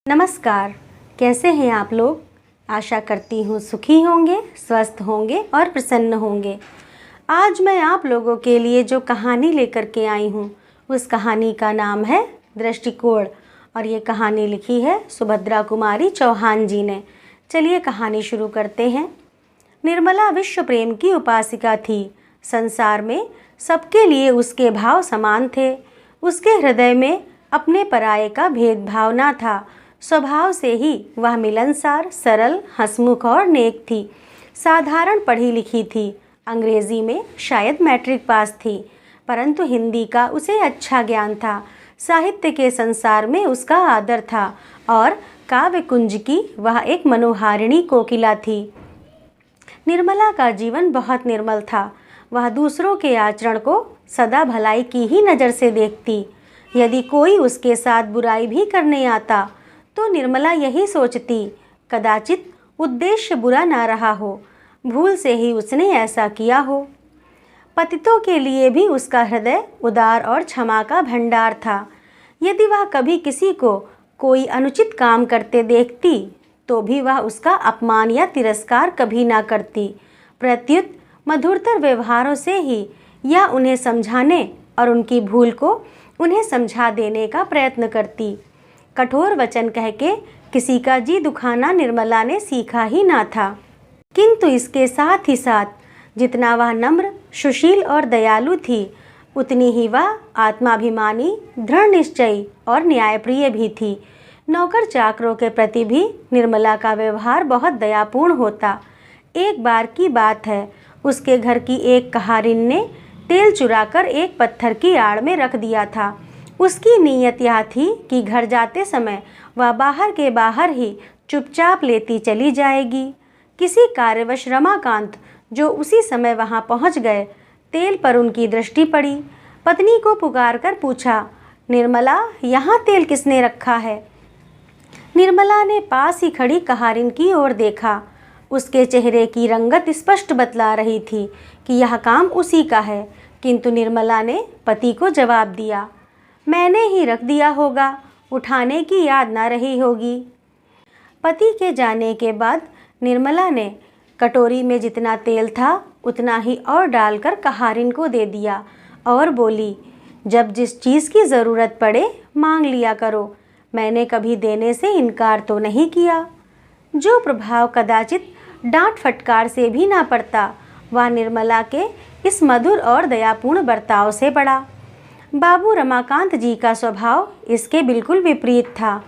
नमस्कार, कैसे हैं आप लोग। आशा करती हूँ सुखी होंगे, स्वस्थ होंगे और प्रसन्न होंगे। आज मैं आप लोगों के लिए जो कहानी लेकर के आई हूँ उस कहानी का नाम है दृष्टिकोण और ये कहानी लिखी है सुभद्रा कुमारी चौहान जी ने। चलिए कहानी शुरू करते हैं। निर्मला विश्व प्रेम की उपासिका थी। संसार में सबके लिए उसके भाव समान थे। उसके हृदय में अपने पराये का भेदभाव न था। स्वभाव से ही वह मिलनसार, सरल, हंसमुख और नेक थी। साधारण पढ़ी लिखी थी। अंग्रेजी में शायद मैट्रिक पास थी, परंतु हिंदी का उसे अच्छा ज्ञान था। साहित्य के संसार में उसका आदर था और काव्य कुंज की वह एक मनोहारिणी कोकिला थी। निर्मला का जीवन बहुत निर्मल था। वह दूसरों के आचरण को सदा भलाई की ही नज़र से देखती। यदि कोई उसके साथ बुराई भी करने आता तो निर्मला यही सोचती, कदाचित उद्देश्य बुरा ना रहा हो, भूल से ही उसने ऐसा किया हो। पतितों के लिए भी उसका हृदय उदार और क्षमा का भंडार था। यदि वह कभी किसी को कोई अनुचित काम करते देखती तो भी वह उसका अपमान या तिरस्कार कभी ना करती। प्रत्युत मधुरतर व्यवहारों से ही या उन्हें समझाने और उनकी भूल को उन्हें समझा देने का प्रयत्न करती। कठोर वचन कह के किसी का जी दुखाना निर्मला ने सीखा ही ना था, किंतु इसके साथ ही साथ जितना वह नम्र, सुशील और दयालु थी, उतनी ही वह आत्माभिमानी, दृढ़ निश्चयी और न्यायप्रिय भी थी। नौकर चाकरों के प्रति भी निर्मला का व्यवहार बहुत दयापूर्ण होता। एक बार की बात है, उसके घर की एक कहारिन ने तेल चुराकर एक पत्थर की आड़ में रख दिया था। उसकी नीयत यह थी कि घर जाते समय वह बाहर के बाहर ही चुपचाप लेती चली जाएगी। किसी कार्यवश रमाकांत, जो उसी समय वहां पहुंच गए, तेल पर उनकी दृष्टि पड़ी। पत्नी को पुकार कर पूछा, निर्मला, यहाँ तेल किसने रखा है? निर्मला ने पास ही खड़ी कहारिन की ओर देखा। उसके चेहरे की रंगत स्पष्ट बतला रही थी कि यह काम उसी का है, किंतु निर्मला ने पति को जवाब दिया, मैंने ही रख दिया होगा, उठाने की याद ना रही होगी। पति के जाने के बाद निर्मला ने कटोरी में जितना तेल था उतना ही और डालकर कहारिन को दे दिया और बोली, जब जिस चीज़ की ज़रूरत पड़े मांग लिया करो, मैंने कभी देने से इनकार तो नहीं किया। जो प्रभाव कदाचित डांट फटकार से भी ना पड़ता, वह निर्मला के इस मधुर और दयापूर्ण बर्ताव से पड़ा। बाबू रमाकांत जी का स्वभाव इसके बिल्कुल विपरीत था।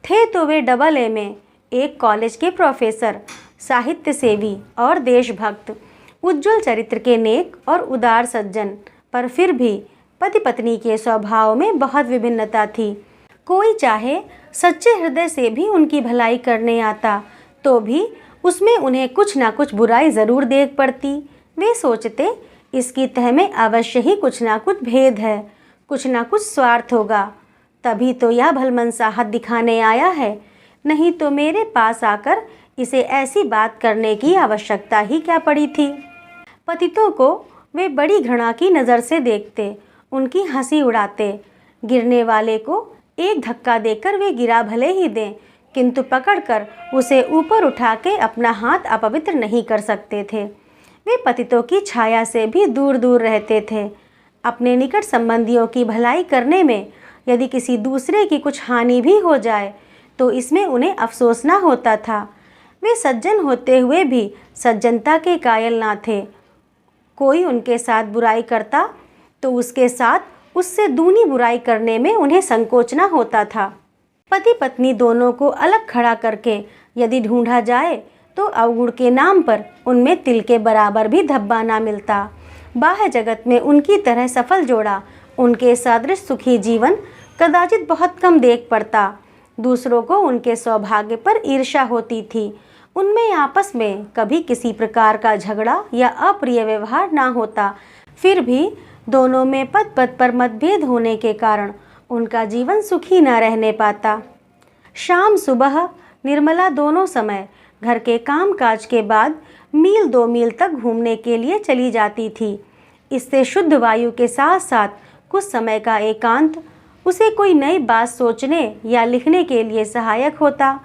थे तो वे AA में एक कॉलेज के प्रोफेसर, साहित्य सेवी और देशभक्त, उज्ज्वल चरित्र के नेक और उदार सज्जन, पर फिर भी पति पत्नी के स्वभाव में बहुत विभिन्नता थी। कोई चाहे सच्चे हृदय से भी उनकी भलाई करने आता तो भी उसमें उन्हें कुछ ना कुछ बुराई ज़रूर देख पड़ती। वे सोचते, इसकी तह में अवश्य ही कुछ ना कुछ भेद है, कुछ ना कुछ स्वार्थ होगा, तभी तो यह भलमनसा हाथ दिखाने आया है, नहीं तो मेरे पास आकर इसे ऐसी बात करने की आवश्यकता ही क्या पड़ी थी। पतितों को वे बड़ी घृणा की नज़र से देखते, उनकी हंसी उड़ाते। गिरने वाले को एक धक्का देकर वे गिरा भले ही दें, किंतु पकड़कर उसे ऊपर उठा के अपना हाथ अपवित्र नहीं कर सकते थे। वे पतितों की छाया से भी दूर दूर रहते थे। अपने निकट संबंधियों की भलाई करने में यदि किसी दूसरे की कुछ हानि भी हो जाए तो इसमें उन्हें अफसोस ना होता था। वे सज्जन होते हुए भी सज्जनता के कायल ना थे। कोई उनके साथ बुराई करता तो उसके साथ उससे दूनी बुराई करने में उन्हें संकोच ना होता था। पति पत्नी दोनों को अलग खड़ा करके यदि ढूंढा जाए तो अवगुण के नाम पर उनमें तिल के बराबर भी धब्बा ना मिलता। बाह्य जगत में उनकी तरह सफल जोड़ा, उनके सदृश सुखी जीवन कदाचित बहुत कम देख पड़ता। दूसरों को उनके सौभाग्य पर ईर्ष्या होती थी। उनमें आपस में कभी किसी प्रकार का झगड़ा या अप्रिय व्यवहार ना होता, फिर भी दोनों में पद पद पर मतभेद होने के कारण उनका जीवन सुखी न रहने पाता। शाम सुबह निर्मला दोनों समय घर के काम काज के बाद मील 2 मील तक घूमने के लिए चली जाती थी। इससे शुद्ध वायु के साथ साथ कुछ समय का एकांत उसे कोई नई बात सोचने या लिखने के लिए सहायक होता।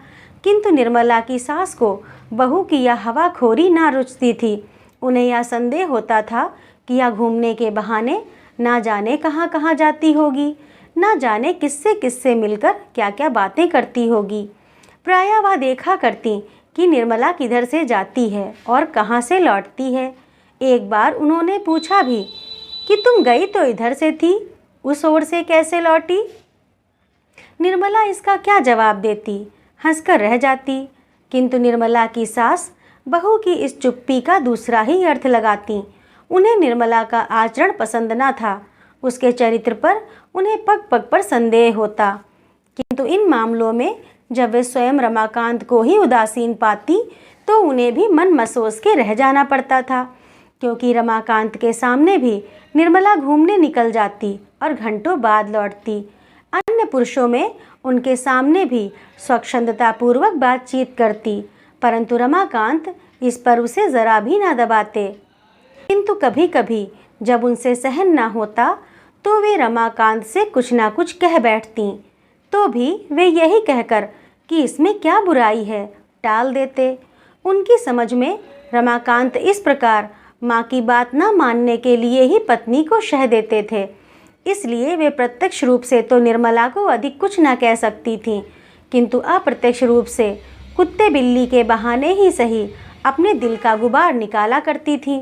किंतु निर्मला की सास को बहू की यह हवाखोरी ना रुचती थी। उन्हें यह संदेह होता था कि यह घूमने के बहाने ना जाने कहाँ कहाँ जाती होगी, ना जाने किससे किससे मिलकर क्या क्या बातें करती होगी। प्रायः वह देखा करती कि निर्मला किधर से जाती है और कहाँ से लौटती है। एक बार उन्होंने पूछा भी कि तुम गई तो इधर से थी, उस ओर से कैसे लौटी? निर्मला इसका क्या जवाब देती, हंसकर रह जाती। किंतु निर्मला की सास बहू की इस चुप्पी का दूसरा ही अर्थ लगाती। उन्हें निर्मला का आचरण पसंद न था, उसके चरित्र पर उन्हें पग पग पर संदेह होता। किंतु इन मामलों में जब वे स्वयं रमाकांत को ही उदासीन पाती तो उन्हें भी मन मसोस के रह जाना पड़ता था, क्योंकि रमाकांत के सामने भी निर्मला घूमने निकल जाती और घंटों बाद लौटती। अन्य पुरुषों में उनके सामने भी स्वच्छंदतापूर्वक बातचीत करती, परंतु रमाकांत इस पर उसे जरा भी ना दबाते। किंतु कभी कभी जब उनसे सहन ना होता तो वे रमाकांत से कुछ ना कुछ कह बैठती, तो भी वे यही कहकर कि इसमें क्या बुराई है टाल देते। उनकी समझ में रमाकांत इस प्रकार माँ की बात न मानने के लिए ही पत्नी को शह देते थे। इसलिए वे प्रत्यक्ष रूप से तो निर्मला को अधिक कुछ न कह सकती थीं, किंतु अप्रत्यक्ष रूप से कुत्ते बिल्ली के बहाने ही सही अपने दिल का गुबार निकाला करती थीं।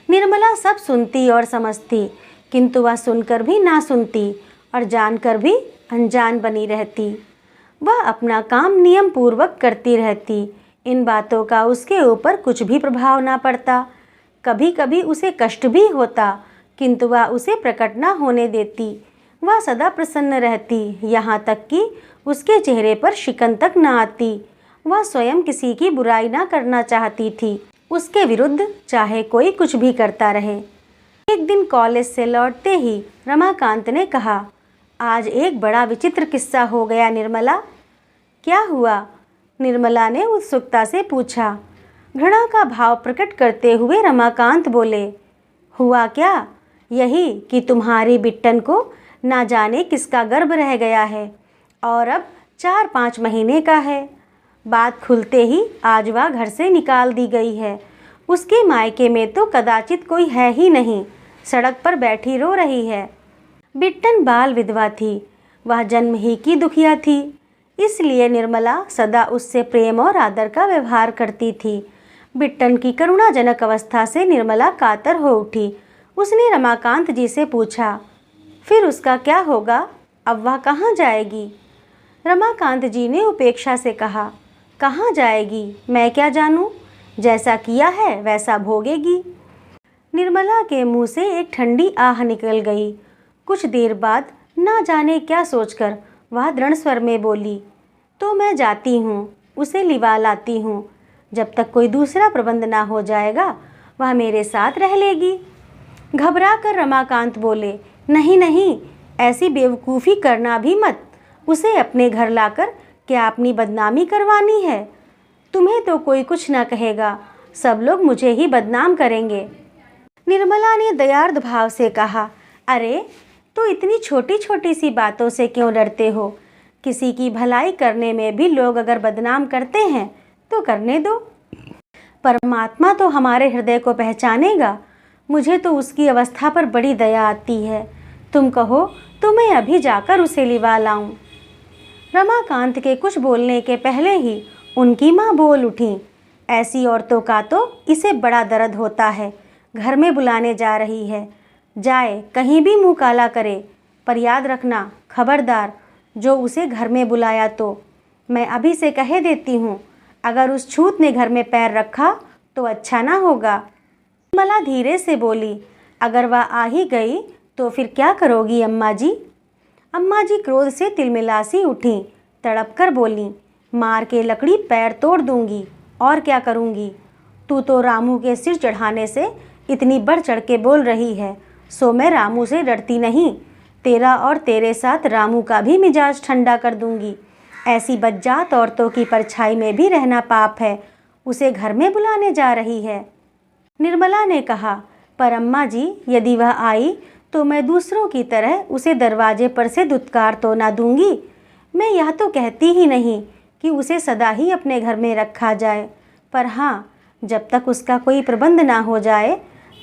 निर्मला सब सुनती और समझती, किंतु वह सुनकर भी ना सुनती और जानकर भी अनजान बनी रहती। वह अपना काम नियम पूर्वक करती रहती। इन बातों का उसके ऊपर कुछ भी प्रभाव ना पड़ता। कभी कभी उसे कष्ट भी होता, किंतु वह उसे प्रकट न होने देती। वह सदा प्रसन्न रहती, यहाँ तक कि उसके चेहरे पर शिकन तक न आती। वह स्वयं किसी की बुराई न करना चाहती थी, उसके विरुद्ध चाहे कोई कुछ भी करता रहे। एक दिन कॉलेज से लौटते ही रमाकांत ने कहा, आज एक बड़ा विचित्र किस्सा हो गया निर्मला। क्या हुआ? निर्मला ने उत्सुकता से पूछा। घृणा का भाव प्रकट करते हुए रमाकांत बोले, हुआ क्या? यही कि तुम्हारी बिट्टन को ना जाने किसका गर्भ रह गया है और अब 4-5 महीने का है। बात खुलते ही आज वह घर से निकाल दी गई है। उसके मायके में तो कदाचित कोई है ही नहीं, सड़क पर बैठी रो रही है। बिट्टन बाल विधवा थी, वह जन्म ही की दुखिया थी, इसलिए निर्मला सदा उससे प्रेम और आदर का व्यवहार करती थी। बिट्टन की करुणाजनक अवस्था से निर्मला कातर हो उठी। उसने रमाकांत जी से पूछा, फिर उसका क्या होगा? अब वह कहाँ जाएगी? रमाकांत जी ने उपेक्षा से कहा, कहाँ जाएगी मैं क्या जानूं, जैसा किया है वैसा भोगेगी। निर्मला के मुंह से एक ठंडी आह निकल गई। कुछ देर बाद ना जाने क्या सोचकर वह दृढ़ स्वर में बोली, तो मैं जाती हूँ, उसे लिवा लाती हूँ। जब तक कोई दूसरा प्रबंध ना हो जाएगा वह मेरे साथ रह लेगी। घबरा कर रमाकांत बोले, नहीं नहीं, ऐसी बेवकूफ़ी करना भी मत। उसे अपने घर लाकर क्या अपनी बदनामी करवानी है? तुम्हें तो कोई कुछ ना कहेगा, सब लोग मुझे ही बदनाम करेंगे। निर्मला ने दयार्द भाव से कहा, अरे तो इतनी छोटी छोटी सी बातों से क्यों डरते हो? किसी की भलाई करने में भी लोग अगर बदनाम करते हैं तो करने दो। परमात्मा तो हमारे हृदय को पहचानेगा। मुझे तो उसकी अवस्था पर बड़ी दया आती है। तुम कहो तो मैं अभी जाकर उसे लिवा लाऊं। रमाकांत के कुछ बोलने के पहले ही उनकी माँ बोल उठी, ऐसी औरतों का तो इसे बड़ा दर्द होता है। घर में बुलाने जा रही है, जाए कहीं भी मुँह काला करे, पर याद रखना खबरदार, जो उसे घर में बुलाया तो मैं अभी से कह देती हूँ, अगर उस छूत ने घर में पैर रखा तो अच्छा ना होगा। निर्मला धीरे से बोली, अगर वह आ ही गई तो फिर क्या करोगी अम्मा जी? अम्मा जी क्रोध से तिलमिलासी उठी, तड़प कर बोली, मार के लकड़ी पैर तोड़ दूंगी, और क्या करूंगी? तू तो रामू के सिर चढ़ाने से इतनी बढ़ चढ़ के बोल रही है, सो मैं रामू से डरती नहीं। तेरा और तेरे साथ रामू का भी मिजाज ठंडा कर दूंगी। ऐसी बज्जात औरतों की परछाई में भी रहना पाप है। उसे घर में बुलाने जा रही है। निर्मला ने कहा, पर अम्मा जी यदि वह आई तो मैं दूसरों की तरह उसे दरवाजे पर से दुत्कार तो ना दूंगी। मैं यह तो कहती ही नहीं कि उसे सदा ही अपने घर में रखा जाए, पर हाँ, जब तक उसका कोई प्रबंध ना हो जाए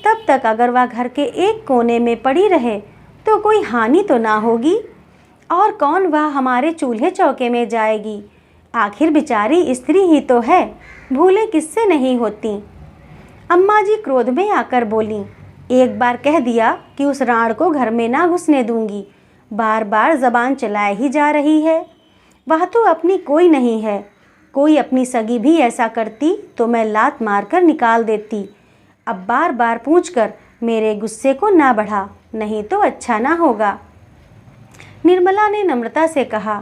तब तक अगर वह घर के एक कोने में पड़ी रहे तो कोई हानि तो ना होगी। और कौन वह हमारे चूल्हे चौके में जाएगी? आखिर बेचारी स्त्री ही तो है, भूले किससे नहीं होती। अम्मा जी क्रोध में आकर बोली, एक बार कह दिया कि उस राण को घर में ना घुसने दूंगी, बार बार जबान चलाए ही जा रही है। वह तो अपनी कोई नहीं है, कोई अपनी सगी भी ऐसा करती तो मैं लात मारकर निकाल देती। अब बार बार पूछकर मेरे गुस्से को ना बढ़ा, नहीं तो अच्छा ना होगा। निर्मला ने नम्रता से कहा,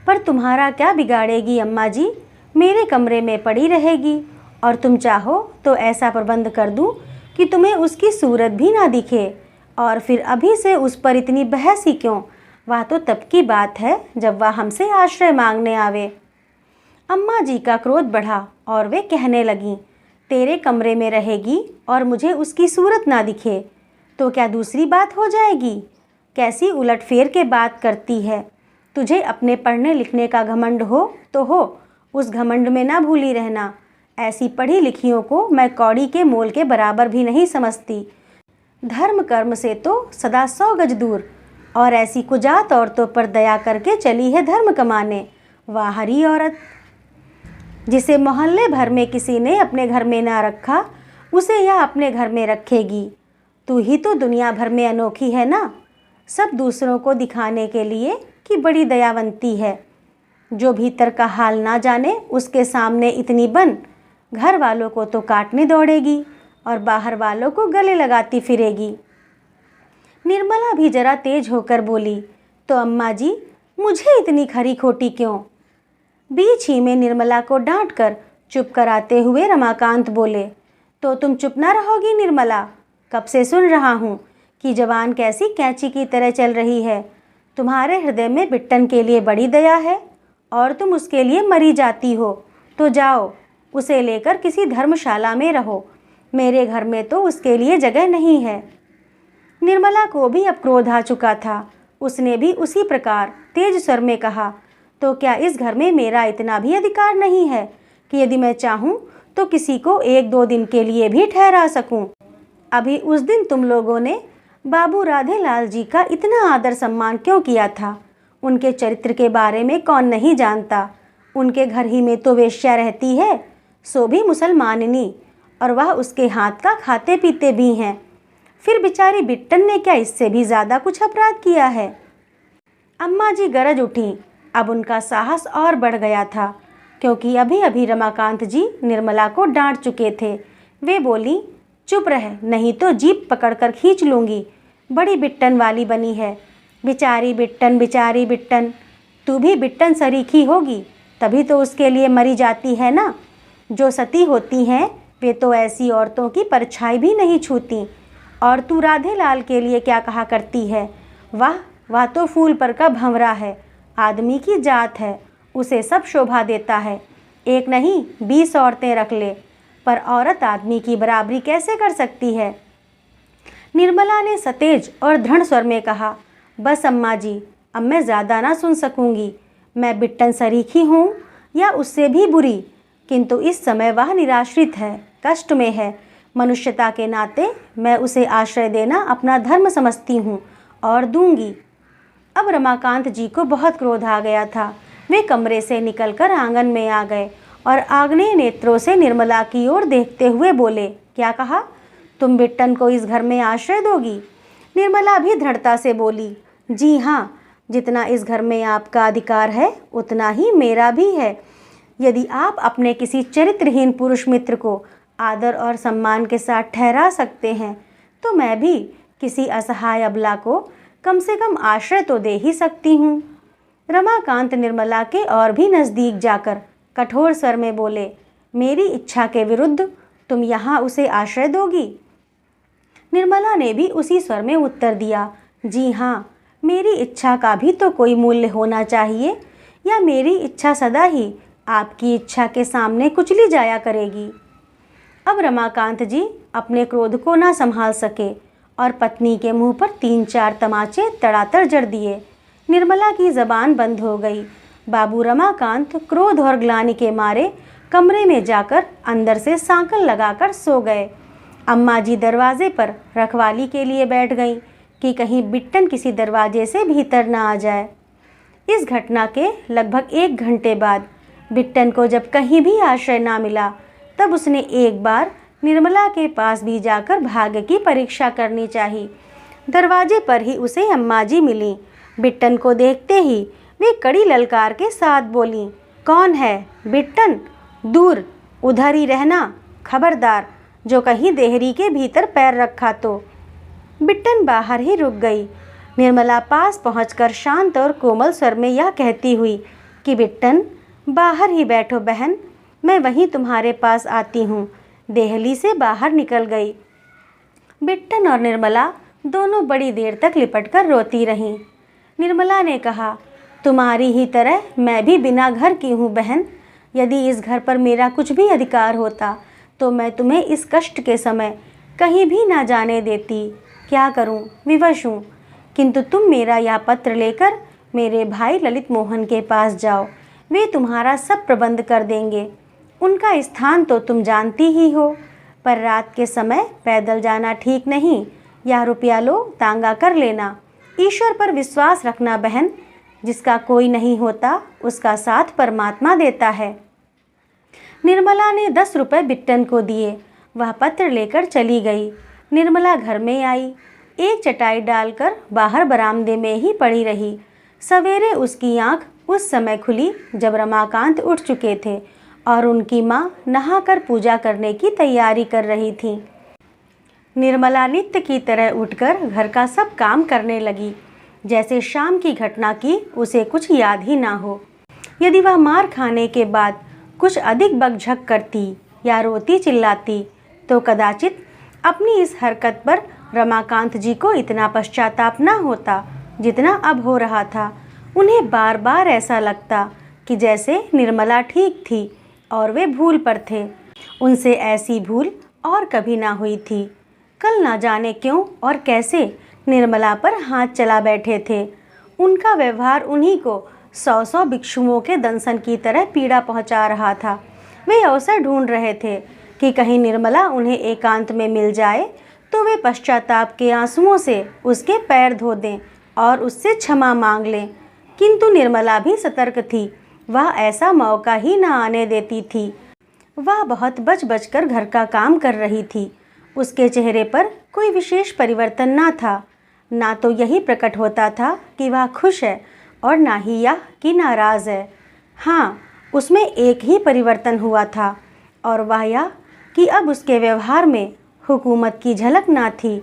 पर तुम्हारा क्या बिगाड़ेगी अम्मा जी, मेरे कमरे में पड़ी रहेगी और तुम चाहो तो ऐसा प्रबंध कर दूं कि तुम्हें उसकी सूरत भी ना दिखे। और फिर अभी से उस पर इतनी बहस ही क्यों? वह तो तब की बात है जब वह हमसे आश्रय मांगने आवे। अम्मा जी का क्रोध बढ़ा और वे कहने लगीं, तेरे कमरे में रहेगी और मुझे उसकी सूरत ना दिखे तो क्या दूसरी बात हो जाएगी? कैसी उलटफेर के बात करती है। तुझे अपने पढ़ने लिखने का घमंड हो तो हो, उस घमंड में ना भूली रहना। ऐसी पढ़ी लिखियों को मैं कौड़ी के मोल के बराबर भी नहीं समझती। धर्म कर्म से तो सदा 100 गज दूर, और ऐसी कुजात औरतों पर दया करके चली है धर्म कमाने। वाह हरी औरत, जिसे मोहल्ले भर में किसी ने अपने घर में ना रखा, उसे यह अपने घर में रखेगी। तू ही तो दुनिया भर में अनोखी है ना, सब दूसरों को दिखाने के लिए कि बड़ी दयावंती है। जो भीतर का हाल ना जाने उसके सामने इतनी बन, घर वालों को तो काटने दौड़ेगी और बाहर वालों को गले लगाती फिरेगी। निर्मला भी जरा तेज होकर बोली, तो अम्मा जी मुझे इतनी खरी खोटी क्यों? बीच ही में निर्मला को डांटकर चुप कराते हुए रमाकांत बोले, तो तुम चुप ना रहोगी निर्मला? कब से सुन रहा हूँ कि जवान कैसी कैंची की तरह चल रही है। तुम्हारे हृदय में बिट्टन के लिए बड़ी दया है और तुम उसके लिए मरी जाती हो। तो जाओ, उसे लेकर किसी धर्मशाला में रहो, मेरे घर में तो उसके लिए जगह नहीं है। निर्मला को भी अब क्रोध आ चुका था। उसने भी उसी प्रकार तेज स्वर में कहा, तो क्या इस घर में मेरा इतना भी अधिकार नहीं है कि यदि मैं चाहूँ तो किसी को 1-2 दिन के लिए भी ठहरा सकूं? अभी उस दिन तुम लोगों ने बाबू राधेलाल जी का इतना आदर सम्मान क्यों किया था? उनके चरित्र के बारे में कौन नहीं जानता। उनके घर ही में तो वेश्या रहती है, सो भी मुसलमाननी, और वह उसके हाथ का खाते पीते भी हैं। फिर बेचारी बिट्टन ने क्या इससे भी ज़्यादा कुछ अपराध किया है? अम्मा जी गरज उठी। अब उनका साहस और बढ़ गया था, क्योंकि अभी अभी रमाकांत जी निर्मला को डांट चुके थे। वे बोली, चुप रह, नहीं तो जीप पकड़कर खींच लूँगी। बड़ी बिट्टन वाली बनी है। बेचारी बिट्टन, बेचारी बिट्टन। तू भी बिट्टन सरीखी होगी, तभी तो उसके लिए मरी जाती है ना। जो सती होती हैं वे तो ऐसी औरतों की परछाई भी नहीं छूती। और तू राधेलाल के लिए क्या कहा करती है? वाह तो फूल पर का भंवरा है, आदमी की जात है, उसे सब शोभा देता है। एक नहीं 20 औरतें रख ले, पर औरत आदमी की बराबरी कैसे कर सकती है? निर्मला ने सतेज और दृढ़ स्वर में कहा, बस अम्मा जी, अब मैं ज़्यादा ना सुन सकूंगी। मैं बिट्टन सरीखी हूँ या उससे भी बुरी, किंतु इस समय वह निराश्रित है, कष्ट में है। मनुष्यता के नाते मैं उसे आश्रय देना अपना धर्म समझती हूँ और दूंगी। अब रमाकांत जी को बहुत क्रोध आ गया था। वे कमरे से निकलकर आंगन में आ गए और आग्नेय नेत्रों से निर्मला की ओर देखते हुए बोले, क्या कहा? तुम बिट्टन को इस घर में आश्रय दोगी? निर्मला भी दृढ़ता से बोली, जी हाँ, जितना इस घर में आपका अधिकार है उतना ही मेरा भी है। यदि आप अपने किसी चरित्रहीन पुरुष मित्र को आदर और सम्मान के साथ ठहरा सकते हैं, तो मैं भी किसी असहाय अबला को कम से कम आश्रय तो दे ही सकती हूँ। रमाकांत निर्मला के और भी नज़दीक जाकर कठोर स्वर में बोले, मेरी इच्छा के विरुद्ध तुम यहाँ उसे आश्रय दोगी? निर्मला ने भी उसी स्वर में उत्तर दिया, जी हाँ, मेरी इच्छा का भी तो कोई मूल्य होना चाहिए, या मेरी इच्छा सदा ही आपकी इच्छा के सामने कुचली जाया करेगी। अब रमाकांत जी अपने क्रोध को ना संभाल सके और पत्नी के मुंह पर 3-4 तमाचे तड़ातड़ जड़ दिए। निर्मला की जबान बंद हो गई। बाबू रमाकांत क्रोध और ग्लानि के मारे कमरे में जाकर अंदर से सांकल लगाकर सो गए। अम्मा जी दरवाजे पर रखवाली के लिए बैठ गईं कि कहीं बिट्टन किसी दरवाजे से भीतर न आ जाए। इस घटना के लगभग 1 घंटे बाद बिट्टन को जब कहीं भी आश्रय ना मिला, तब उसने एक बार निर्मला के पास भी जाकर भाग्य की परीक्षा करनी चाहिए। दरवाजे पर ही उसे अम्मा जी मिली। बिट्टन को देखते ही वे कड़ी ललकार के साथ बोलीं, कौन है बिट्टन? दूर, उधर ही रहना, खबरदार जो कहीं देहरी के भीतर पैर रखा तो। बिट्टन बाहर ही रुक गई। निर्मला पास पहुंचकर शांत और कोमल स्वर में यह कहती हुई कि बिट्टन बाहर ही बैठो बहन, मैं वहीं तुम्हारे पास आती हूँ। देहली से बाहर निकल गई। बिट्टन और निर्मला दोनों बड़ी देर तक लिपटकर रोती रहीं। निर्मला ने कहा, तुम्हारी ही तरह मैं भी बिना घर की हूँ बहन। यदि इस घर पर मेरा कुछ भी अधिकार होता तो मैं तुम्हें इस कष्ट के समय कहीं भी ना जाने देती। क्या करूँ, विवश हूँ। किंतु तुम मेरा यह पत्र लेकर मेरे भाई ललित मोहन के पास जाओ, वे तुम्हारा सब प्रबंध कर देंगे। उनका स्थान तो तुम जानती ही हो, पर रात के समय पैदल जाना ठीक नहीं। यह रुपया लो, तांगा कर लेना। ईश्वर पर विश्वास रखना बहन, जिसका कोई नहीं होता उसका साथ परमात्मा देता है। निर्मला ने 10 रुपये बिट्टन को दिए। वह पत्र लेकर चली गई। निर्मला घर में आई, एक चटाई डालकर बाहर बरामदे में ही पड़ी रही। सवेरे उसकी आंख उस समय खुली जब रमाकांत उठ चुके थे और उनकी माँ नहाकर पूजा करने की तैयारी कर रही थी। निर्मला नित्य की तरह उठकर घर का सब काम करने लगी, जैसे शाम की घटना की उसे कुछ याद ही ना हो। यदि वह मार खाने के बाद कुछ अधिक बकझक करती या रोती चिल्लाती तो कदाचित अपनी इस हरकत पर रमाकांत जी को इतना पश्चाताप न होता जितना अब हो रहा था। उन्हें बार बार ऐसा लगता कि जैसे निर्मला ठीक थी और वे भूल पर थे। उनसे ऐसी भूल और कभी ना हुई थी। कल ना जाने क्यों और कैसे निर्मला पर हाथ चला बैठे थे। उनका व्यवहार उन्हीं को 100 भिक्षुओं के दंशन की तरह पीड़ा पहुंचा रहा था। वे अवसर ढूंढ रहे थे कि कहीं निर्मला उन्हें एकांत में मिल जाए तो वे पश्चाताप के आंसुओं से उसके पैर धो दें और उससे क्षमा मांग लें। किंतु निर्मला भी सतर्क थी। वह ऐसा मौका ही न आने देती थी। वह बहुत बच बचकर घर का काम कर रही थी। उसके चेहरे पर कोई विशेष परिवर्तन ना था। ना तो यही प्रकट होता था कि वह खुश है और ना ही यह कि नाराज़ है। हाँ, उसमें एक ही परिवर्तन हुआ था और वह यह कि अब उसके व्यवहार में हुकूमत की झलक ना थी।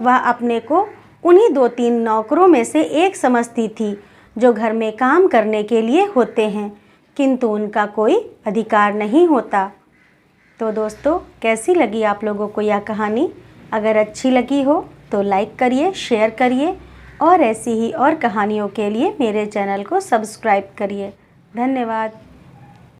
वह अपने को उन्हीं 2-3 नौकरों में से एक समझती थी जो घर में काम करने के लिए होते हैं, किंतु उनका कोई अधिकार नहीं होता। तो दोस्तों, कैसी लगी आप लोगों को यह कहानी? अगर अच्छी लगी हो तो लाइक करिए, शेयर करिए और ऐसी ही और कहानियों के लिए मेरे चैनल को सब्सक्राइब करिए। धन्यवाद।